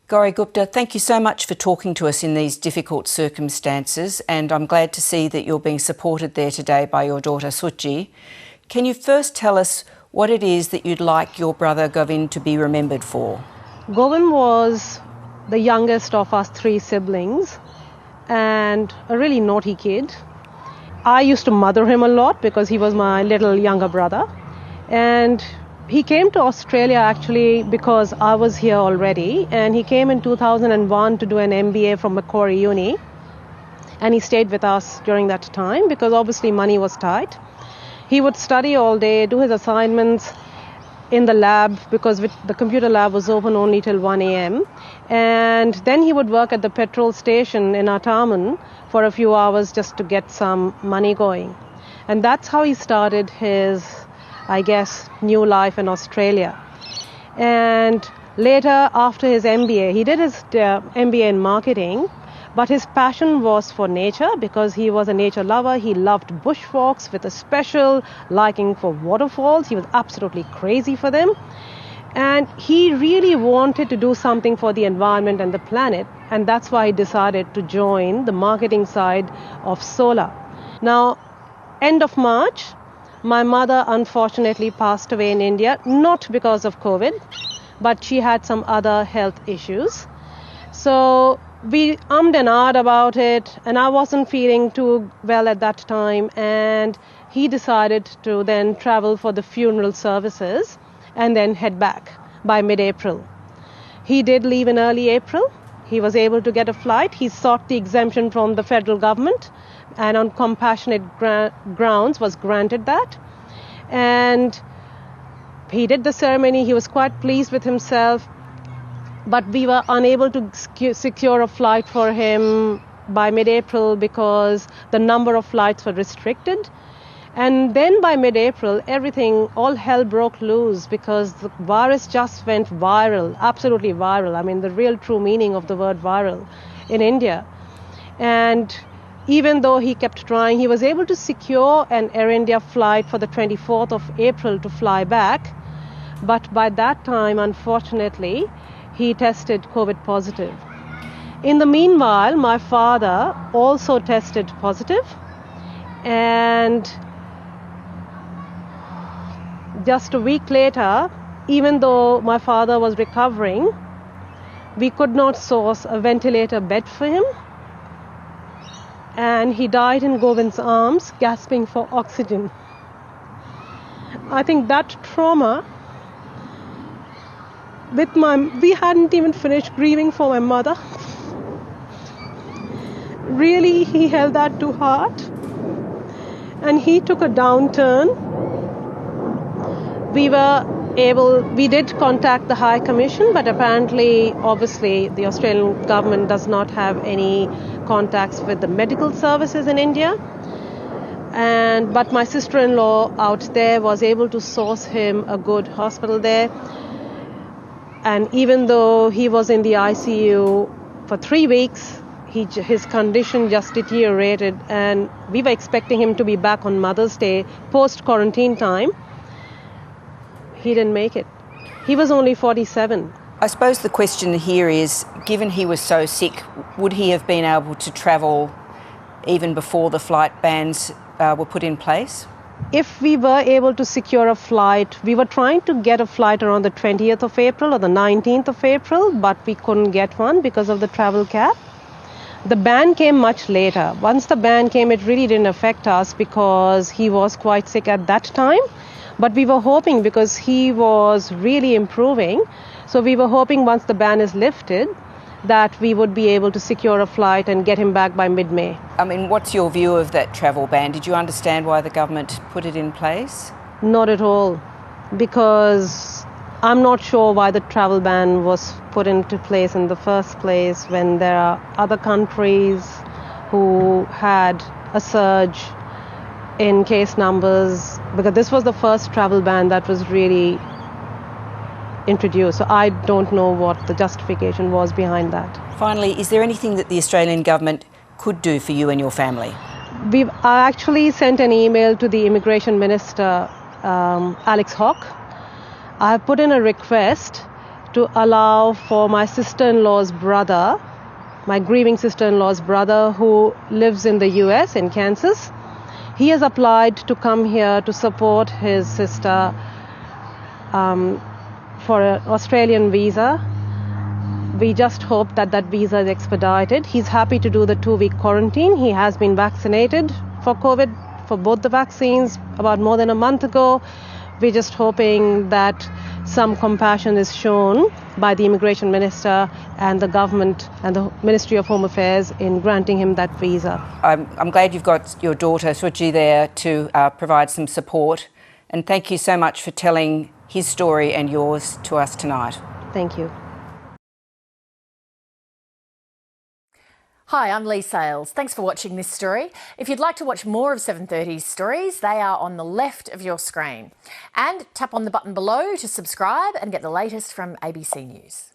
Gauri Gupta, thank you so much for talking to us in these difficult circumstances, and I'm glad to see that you're being supported there today by your daughter Suchi. Can you first tell us what it is that you'd like your brother Govind to be remembered for? Govind was the youngest of us three siblings and a really naughty kid. I used to mother him a lot because he was my little younger brother, and he came to Australia actually because I was here already, and he came in 2001 to do an MBA from Macquarie Uni, and he stayed with us during that time because obviously money was tight. He would study all day, do his assignments in the lab because the computer lab was open only till 1 a.m. And then he would work at the petrol station in Artarmon for a few hours just to get some money going. And that's how he started his, I guess, new life in Australia. And later, after his MBA, he did his MBA in marketing, but his passion was for nature because he was a nature lover. He loved bushwalks with a special liking for waterfalls. He was absolutely crazy for them. And he really wanted to do something for the environment and the planet. And that's why he decided to join the marketing side of solar. Now, end of March, my mother unfortunately passed away in India, not because of COVID, but she had some other health issues. So we ummed and ahed about it, and I wasn't feeling too well at that time, and he decided to then travel for the funeral services and then head back by mid-April. He did leave in early April. He was able to get a flight. He sought the exemption from the federal government, and on compassionate grounds was granted that. And he did the ceremony. He was quite pleased with himself, but we were unable to secure a flight for him by mid-April because the number of flights were restricted. And then by mid-April, all hell broke loose because the virus just went viral, absolutely viral. I mean, the real true meaning of the word viral in India. And even though he kept trying, he was able to secure an Air India flight for the 24th of April to fly back. But by that time, unfortunately, he tested COVID positive. In the meanwhile, my father also tested positive, and just a week later, even though my father was recovering, we could not source a ventilator bed for him, and he died in Govind's arms, gasping for oxygen. I think that trauma, we hadn't even finished grieving for my mother. Really, he held that to heart, and he took a downturn. We did contact the High Commission, but apparently, obviously, the Australian government does not have any contacts with the medical services in India. But my sister-in-law out there was able to source him a good hospital there. And even though he was in the ICU for 3 weeks, his condition just deteriorated, and we were expecting him to be back on Mother's Day, post-quarantine time. He didn't make it. He was only 47. I suppose the question here is, given he was so sick, would he have been able to travel even before the flight bans were put in place? If we were able to secure a flight, we were trying to get a flight around the 20th of April or the 19th of April, but we couldn't get one because of the travel cap. The ban came much later. Once the ban came, it really didn't affect us because he was quite sick at that time. But we were hoping, because he was really improving, so we were hoping once the ban is lifted that we would be able to secure a flight and get him back by mid-May. I mean, what's your view of that travel ban? Did you understand why the government put it in place? Not at all, because I'm not sure why the travel ban was put into place in the first place when there are other countries who had a surge in case numbers, because this was the first travel ban that was really introduced. So I don't know what the justification was behind that. Finally, is there anything that the Australian government could do for you and your family? I actually sent an email to the Immigration Minister, Alex Hawke. I put in a request to allow for my sister-in-law's brother, my grieving sister-in-law's brother who lives in the US, in Kansas. He has applied to come here to support his sister for an Australian visa. We just hope that that visa is expedited. He's happy to do the 2-week quarantine. He has been vaccinated for COVID, for both the vaccines, about more than a month ago. We're just hoping that some compassion is shown by the immigration minister and the government and the Ministry of Home Affairs in granting him that visa. I'm glad you've got your daughter Suji there to provide some support, and thank you so much for telling his story and yours to us tonight. Thank you. Hi, I'm Lee Sales. Thanks for watching this story. If you'd like to watch more of 7:30's stories, they are on the left of your screen. And tap on the button below to subscribe and get the latest from ABC News.